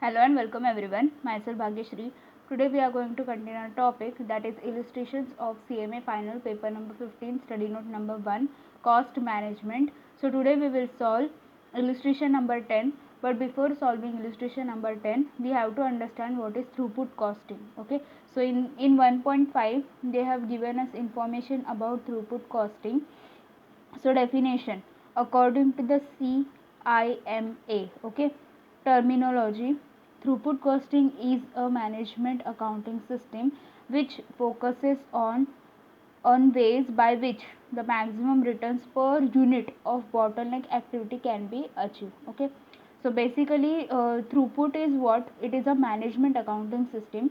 Hello and welcome everyone. Myself Bhagyashree. Today we are going to continue our topic, that is illustrations of CMA final paper number 15, study note number 1, cost management. So today we will solve illustration number 10, but before solving illustration number 10 we have to understand what is throughput costing. Okay, so in 1.5 they have given us information about throughput costing. So definition, according to the CIMA, okay, terminology, throughput costing is a management accounting system which focuses on ways by which the maximum returns per unit of bottleneck activity can be achieved. Okay, so basically throughput is what? It is a management accounting system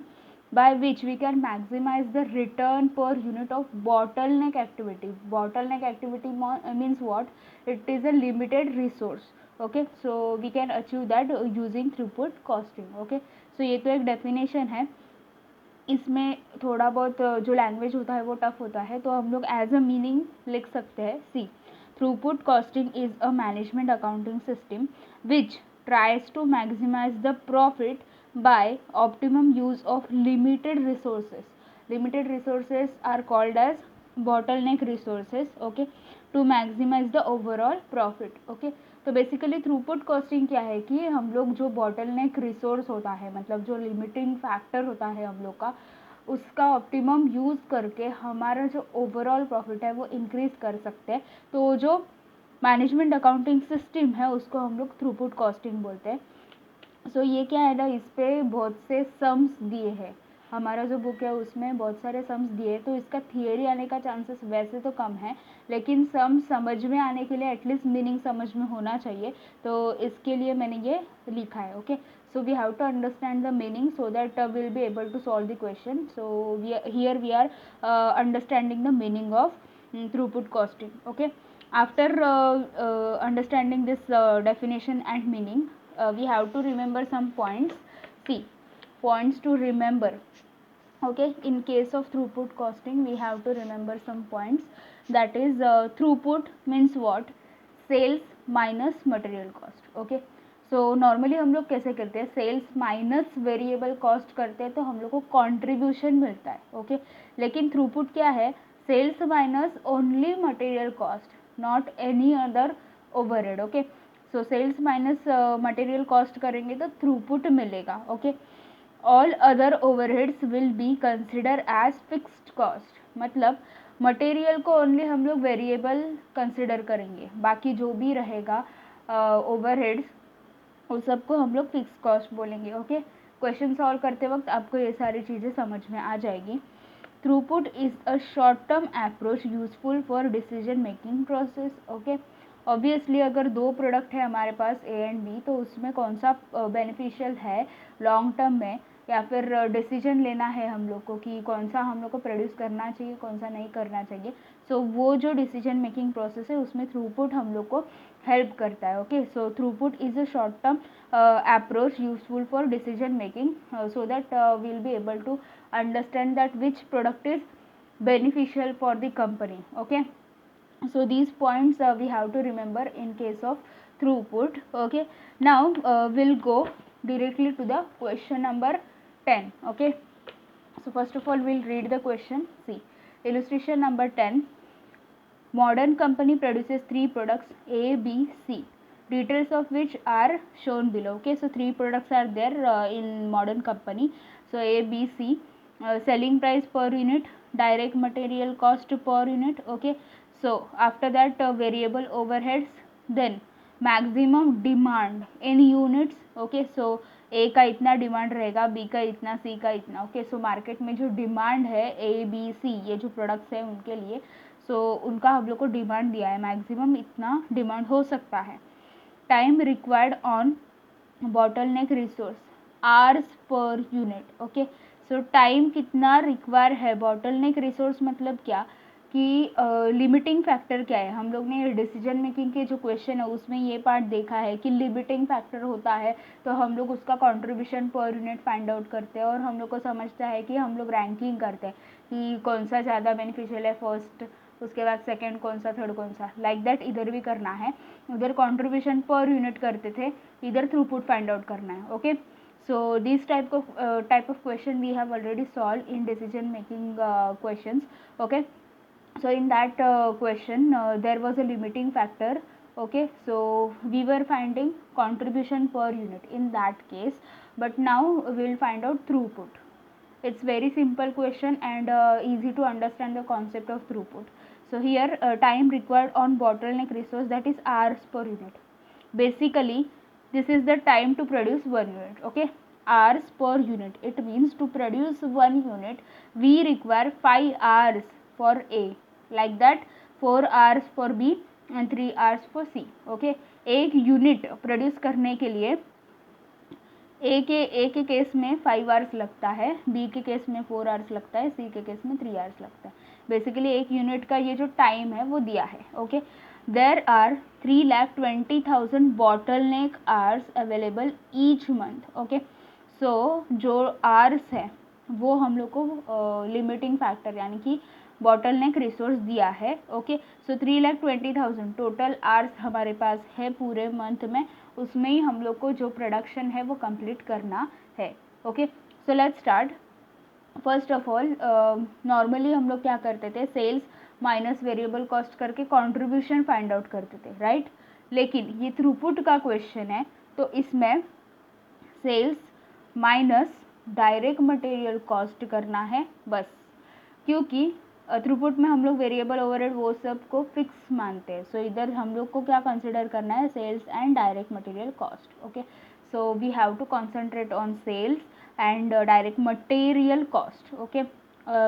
by which we can maximize the return per unit of bottleneck activity. Bottleneck activity means what? It is a limited resource. Okay, so we can achieve that using throughput costing. Okay, so ये तो एक definition है. इसमें थोड़ा बहुत जो language होता है वो टफ होता है, तो हम लोग एज अ मीनिंग लिख सकते हैं. C, throughput costing is a management accounting system which tries to maximize the profit by optimum use of limited resources. Limited resources are called as bottleneck resources. Okay, to maximize the overall profit. Okay, तो basically throughput costing क्या है कि हम लोग जो bottleneck resource होता है, मतलब जो लिमिटिंग फैक्टर होता है हम लोग का, उसका ऑप्टिमम यूज़ करके हमारा जो ओवरऑल प्रॉफिट है वो इंक्रीज कर सकते हैं. तो जो मैनेजमेंट अकाउंटिंग सिस्टम है उसको हम लोग थ्रूपुट कॉस्टिंग बोलते हैं. सो ये क्या है ना, इस पर बहुत से सम्स दिए हैं. हमारा जो बुक है उसमें बहुत सारे सम्स दिए, तो इसका थियरी आने का चांसेस वैसे तो कम है, लेकिन सम समझ में आने के लिए एटलीस्ट मीनिंग समझ में होना चाहिए, तो इसके लिए मैंने ये लिखा है. Okay, so we have to understand the meaning so that we'll be able to solve the question. So here we are understanding the meaning of throughput costing. Okay, after understanding this definition and meaning, we have to remember some points. See, points to remember. Okay, in case of throughput costing we have to remember some points. That is throughput means what? Sales minus material cost. Okay, so normally हम लोग कैसे करते हैं? Sales minus variable cost करते हैं तो हम लोग को कॉन्ट्रीब्यूशन मिलता है. ओके, लेकिन थ्रूपुट क्या है? Sales minus only material cost, not any other overhead. Okay, so sales minus material cost करेंगे तो थ्रूपुट मिलेगा. Okay, all other overheads will be consider as fixed cost. मतलब मटेरियल को ओनली हम लोग वेरिएबल कंसिडर करेंगे, बाकी जो भी रहेगा ओवरहेड्स उस सबको हम लोग फिक्स कॉस्ट बोलेंगे. ओके, क्वेश्चन सॉल्व करते वक्त आपको ये सारी चीज़ें समझ में आ जाएगी. Throughput is a short term approach useful for decision making process. Okay, obviously अगर दो प्रोडक्ट है हमारे पास ए एंड बी, तो उसमें कौन सा बेनिफिशियल है लॉन्ग टर्म में, या फिर डिसीजन लेना है हम लोग को कि कौन सा हम लोग को प्रोड्यूस करना चाहिए, कौन सा नहीं करना चाहिए. सो वो जो डिसीजन मेकिंग प्रोसेस है उसमें थ्रूपुट हम लोग को हेल्प करता है. Okay, so throughput is a short term approach useful for decision making, so that we'll be able to understand that which product is beneficial for the company. Okay, so these points we have to remember in case of throughput. Okay, now we'll go directly to the question number 10. Okay, so first of all we'll read the question. See, illustration number 10. Modern company produces 3 products A, B, C, details of which are shown below. Okay, so 3 products are there in modern company. So A, B, C, selling price per unit, direct material cost per unit. Okay, so after that variable overheads, then maximum demand in units. Okay, so ए का इतना demand रहेगा, B का इतना, सी का इतना. Okay, so market में जो demand है ए बी सी ये जो प्रोडक्ट्स हैं उनके लिए, सो उनका हम लोग को डिमांड दिया है, मैक्सिमम इतना डिमांड हो सकता है. Time required on bottleneck resource hours per unit. Okay, so time कितना रिक्वायर है बॉटलनेक रिसोर्स, मतलब क्या कि लिमिटिंग फैक्टर क्या है. हम लोग ने डिसीजन मेकिंग के जो क्वेश्चन है उसमें ये पार्ट देखा है कि लिमिटिंग फैक्टर होता है तो हम लोग उसका contribution per unit find out करते हैं, और हम लोग को समझता है कि हम लोग रैंकिंग करते हैं कि कौन सा ज़्यादा बेनिफिशियल है, फर्स्ट, उसके बाद सेकंड कौन सा, थर्ड कौन सा, लाइक दैट इधर भी करना है. उधर कंट्रीब्यूशन पर यूनिट करते थे, इधर थ्रूपुट फाइंड आउट करना है. Okay, So this type of question we have already solved in decision making questions. Okay, so in that question there was a limiting factor. Okay, so we were finding contribution per unit in that case, but now we will find out throughput. It's very simple question and easy to understand the concept of throughput. So here time required on bottleneck resource, that is hours per unit. Basically this is the time to produce 1 unit. Okay, hours per unit, it means to produce 1 unit we require 5 hours for A, like that 4 hours for B and 3 hours for C. Okay, एक unit produce करने के लिए ए के case में 5 hours लगता है, B के case में 4 आवर्स लगता है, सी के केस में 3 आवर्स लगता है. बेसिकली एक यूनिट का ये जो टाइम है वो दिया है. Okay, there are 3,20,000 bottleneck hours available each month. Okay, so जो आवर्स है वो हम लोग को लिमिटिंग फैक्टर यानी कि बॉटलनेक रिसोर्स दिया है. ओके, सो 3,20,000 टोटल आवर्स हमारे पास है पूरे मंथ में, उसमें ही हम लोग को जो प्रोडक्शन है वो कंप्लीट करना है. Okay, so let's start. First of all normally हम लोग क्या करते थे, सेल्स माइनस वेरिएबल कॉस्ट करके कंट्रीब्यूशन फाइंड आउट करते थे, राइट. लेकिन ये थ्रूपुट का क्वेश्चन है तो इसमें sales minus direct material cost करना है बस, क्योंकि थ्रूपुट में हम लोग वेरिएबल ओवरहेड वो सब को फिक्स मानते हैं. सो इधर हम लोग को क्या कंसिडर करना है, sales and direct material cost. Okay, so we have to concentrate on sales and direct material cost. Okay,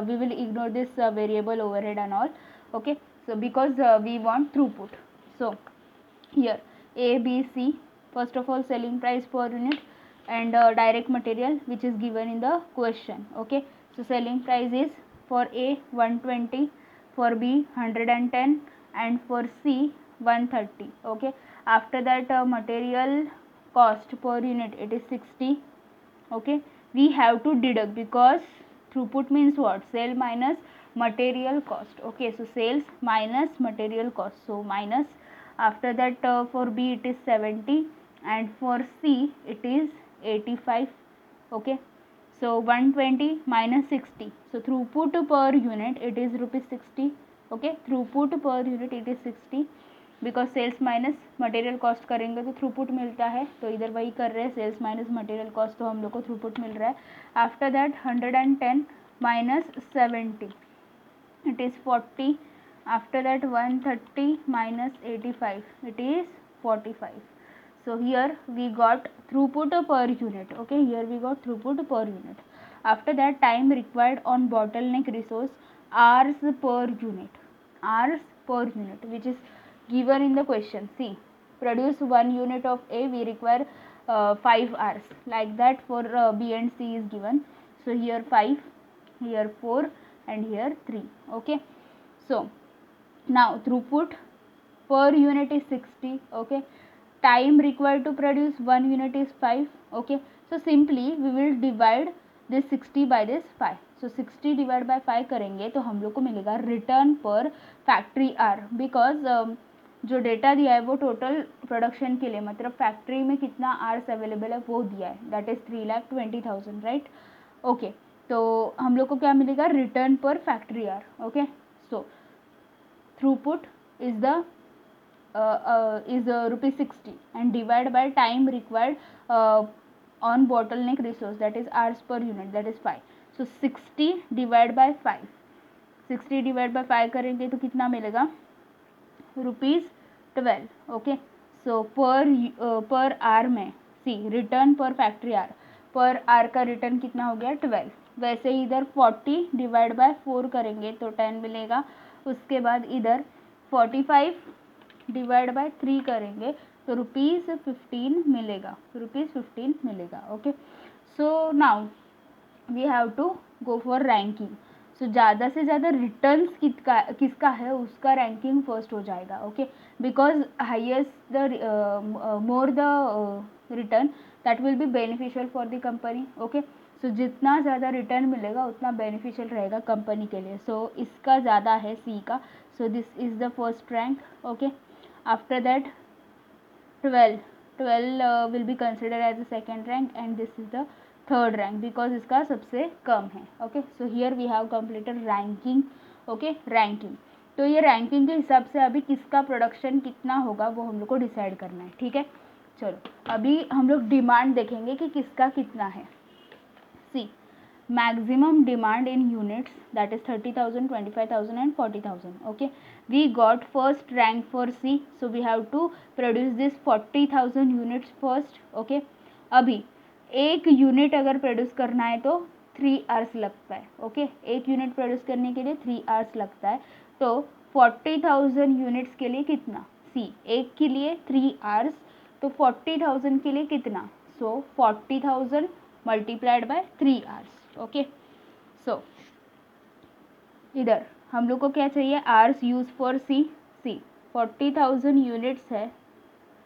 we will ignore this variable overhead and all. Okay, so because we want throughput, so here A, B, C, first of all selling price per unit and direct material which is given in the question. Okay, so selling price is for A 120, for B 110 and for C 130. Okay, after that material cost per unit it is 60. Okay, we have to deduct because throughput means what, sale minus material cost. Okay, so sales minus material cost, so minus. After that for B it is 70 and for C it is 85. Okay, so 120 minus 60, so throughput per unit it is rupees 60. Okay, throughput per unit it is 60 because sales minus material cost करेंगे तो throughput मिलता है, तो इधर वही कर रहे हैं, सेल्स माइनस मटेरियल कॉस्ट, तो हम लोग को थ्रूपुट मिल रहा है. After that 110 minus 70 it is 40. After that 130 minus 85 it is 45. So here we got throughput per unit. Okay, here we got throughput per unit. After that time required on bottleneck resource, hours per unit, hours per unit which is given in the question. See, produce 1 unit of A we require 5 hours, like that for B and C is given. So here 5, here 4 and here 3. Okay, so now throughput per unit is 60. Okay, time required to produce 1 unit is 5. Okay, so simply we will divide this 60 by this 5. So 60 divided by 5 करेंगे तो हम लोग को मिलेगा return पर factory are, because जो data दिया है वो टोटल प्रोडक्शन के लिए, मतलब फैक्ट्री में कितना आवर्स अवेलेबल है वो दिया है, दैट इज़ 3,20,000, राइट. ओके, तो हम लोग को क्या मिलेगा, रिटर्न पर factory hour. Okay, so throughput is the is rupees 60 and divide by time required on bottleneck resource, that is hours per unit, that is 5. So 60 divided by 5, 60 divided by 5 करेंगे तो कितना मिलेगा, ₹12. ओके, सो पर are में सी return पर factory are, पर are का return कितना हो गया 12. वैसे ही इधर 40 डिवाइड बाय 4 करेंगे तो 10 मिलेगा. उसके बाद इधर 45 डिवाइड बाय 3 करेंगे तो ₹15 मिलेगा, ₹15 मिलेगा. Okay, so now we have to go for ranking. So ज़्यादा से ज़्यादा रिटर्न्स किसका है उसका रैंकिंग फर्स्ट हो जाएगा. Okay, because highest the more the return that will be beneficial for the company. Okay, so जितना ज़्यादा रिटर्न मिलेगा उतना बेनिफिशियल रहेगा कंपनी के लिए. सो इसका ज़्यादा है सी का, so this is the first rank. Okay, after that 12 12 will be consider as a second rank and this is the third rank because इसका सबसे कम है. Okay, so here we have completed ranking. Okay, ranking. तो ये ranking के हिसाब से अभी किसका प्रोडक्शन कितना होगा वो हम लोग को डिसाइड करना है. ठीक है, चलो अभी हम लोग डिमांड देखेंगे कि किसका कितना है. सी, maximum demand in units, that is 30,000, 25,000 and 40,000. Okay, we got first rank for C, so we have to produce this 40,000 units first. Okay, अभी एक यूनिट अगर प्रोड्यूस करना है तो 3 आवर्स लगता है. ओके, एक यूनिट प्रोड्यूस करने के लिए 3 आवर्स लगता है. तो 40,000 यूनिट्स के लिए कितना? सी, एक के लिए 3 आवर्स, तो 40,000 के लिए कितना? So 40,000 multiplied by 3 hours. Okay, so इधर हम लोग को क्या चाहिए? Hours use for C. C 40,000 units है.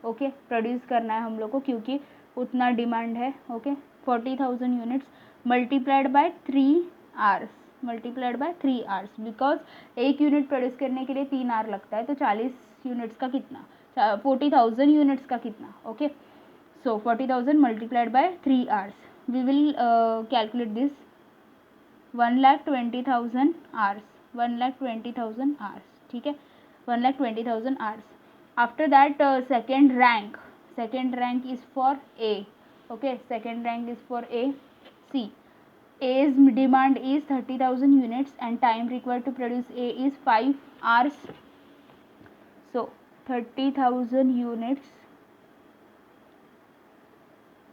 ओके, प्रोड्यूस करना है हम लोग को क्योंकि उतना डिमांड है. Okay, 40,000 units multiplied by 3 hours, multiplied by 3 hours because एक यूनिट प्रोड्यूस करने के लिए 3 आवर लगता है. तो 40 यूनिट्स का कितना? 40,000 यूनिट्स का कितना? Okay, so 40,000 multiplied by 3 hours. We will calculate this 1,20,000 hours. 1,20,000 hours. ठीक है, 1,20,000 hours. After that second rank is for A. Okay, second rank is for A. C, A's demand is 30,000 units and time required to produce A is 5 hours. So 30,000 units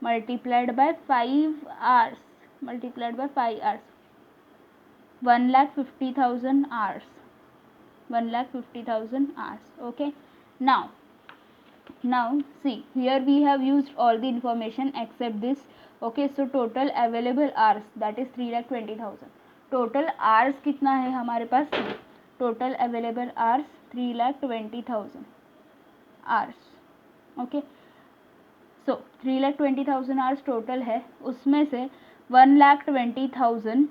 multiplied by 5 hours, 1,50,000 hours. 1,50,000 hours. Okay, now see, here we have used all the information except this. Okay, so total available hours, that is 3,20,000. total hours कितना है हमारे पास? total available hours 3,20,000 hours. Okay, सो 3,20,000 hours total है. उसमें से 1,20,000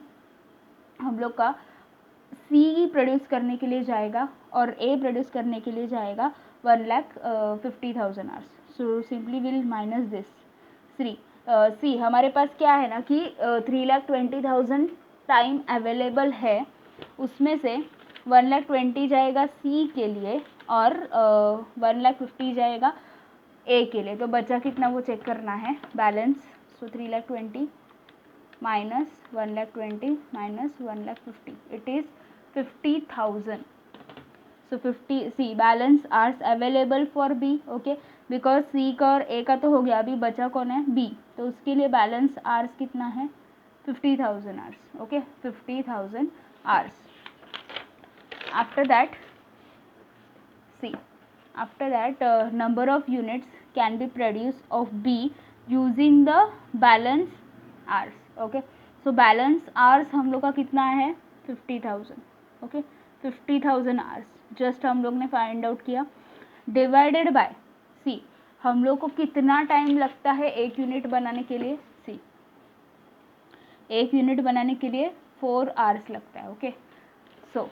हम लोग का सी produce करने के लिए जाएगा और ए प्रोड्यूस करने के लिए जाएगा 1,50,000 hours. So simply will minus this. See हमारे पास क्या है ना कि 3,20,000 टाइम अवेलेबल है, उसमें से 1,20,000 जाएगा सी के लिए और 1,50,000 जाएगा ए के लिए. तो बचा कितना वो चेक करना है, balance. So 3,20,000 minus 1,20,000 minus 1,50,000, it is 50,000. So 50 C balance hours available for B. Okay, because C का और ए का तो हो गया, अभी बचा कौन है? बी. तो उसके लिए बैलेंस आवर्स कितना है? 50,000 hours. Okay, 50,000 hours. After that number of units can be produced of B using the balance hours. Okay, so balance hours हम लोग का कितना है? 50,000. Okay, 50,000 hours जस्ट हम लोग ने फाइंड आउट किया. डिवाइडेड बाय सी, हम लोग को कितना टाइम लगता है एक यूनिट बनाने के लिए? सी, एक यूनिट बनाने के लिए 4 आवर्स लगता है. ओके, सो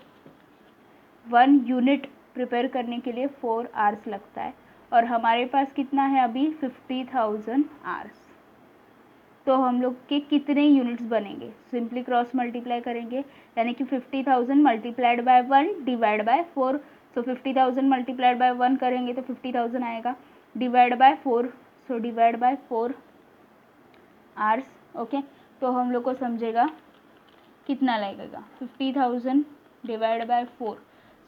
1 यूनिट प्रिपेयर करने के लिए 4 आवर्स लगता है और हमारे पास कितना है अभी? 50,000 आवर्स. तो हम लोग के कितने यूनिट्स बनेंगे? सिंपली क्रॉस मल्टीप्लाई करेंगे, यानी कि 50,000 multiplied by 1 divide by 4. So 50,000 multiplied by 1 करेंगे तो 50,000 आएगा, divide by 4. So divide by 4 hours. Okay, तो हम लोग को समझेगा कितना लगेगा? 50,000 डिवाइड बाय 4,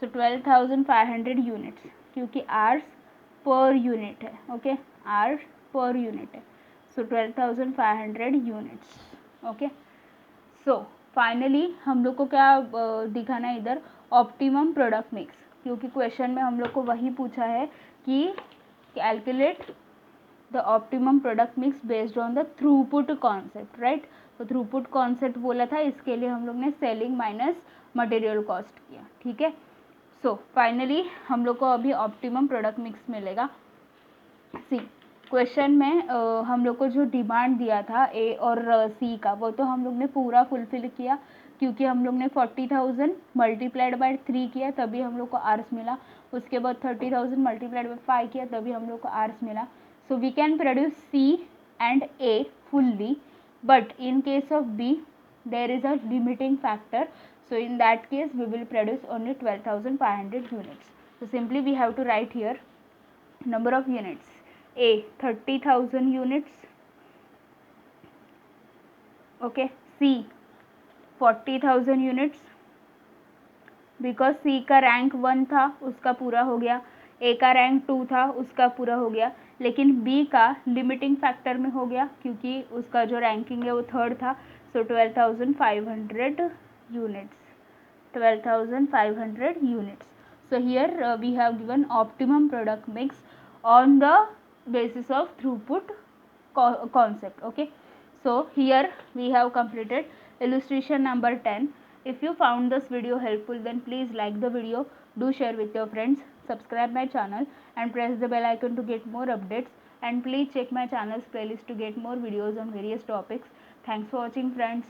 सो 12,500 यूनिट्स, क्योंकि आवर्स पर यूनिट है. ओके, आवर्स पर यूनिट है. सो 12,500 यूनिट्स. ओके, सो फाइनली हम लोग को क्या दिखाना है इधर? ऑप्टिमम प्रोडक्ट मिक्स, क्योंकि क्वेश्चन में हम लोग को वही पूछा है कि calculate the optimum product mix based on the throughput concept. Right, तो थ्रूपुट कॉन्सेप्ट बोला था, इसके लिए हम लोग ने सेलिंग माइनस मटेरियल कॉस्ट किया. ठीक है, सो फाइनली हम लोग को अभी ऑप्टिमम प्रोडक्ट मिक्स मिलेगा. सी, क्वेश्चन में हम लोग को जो डिमांड दिया था ए और सी का, वो तो हम लोग ने पूरा फुलफिल किया, क्योंकि हम लोग ने 40,000 मल्टीप्लाइड बाय 3 किया तभी हम लोग को आवर्स मिला. उसके बाद 30,000 मल्टीप्लाइड बाय 5 किया तभी हम लोग को आवर्स मिला. So we can produce C and A fully, but in case of B there is a limiting factor. So in that case we will produce only 12,500 units. So simply we have to write here number of units. A 30,000 units, okay. C 40,000 units, because C का rank 1 था उसका पूरा हो गया, ए का rank 2 था उसका पूरा हो गया, लेकिन बी का लिमिटिंग फैक्टर में हो गया क्योंकि उसका जो रैंकिंग है वो 3rd था. सो 12,500 units, 12,500 units. So here we have given optimum product mix on the basis of throughput concept. Okay, so here we have completed illustration number 10. If you found this video helpful, then please like the video, do share with your friends, subscribe my channel and press the bell icon to get more updates, and please check my channel's playlist to get more videos on various topics. Thanks for watching, friends.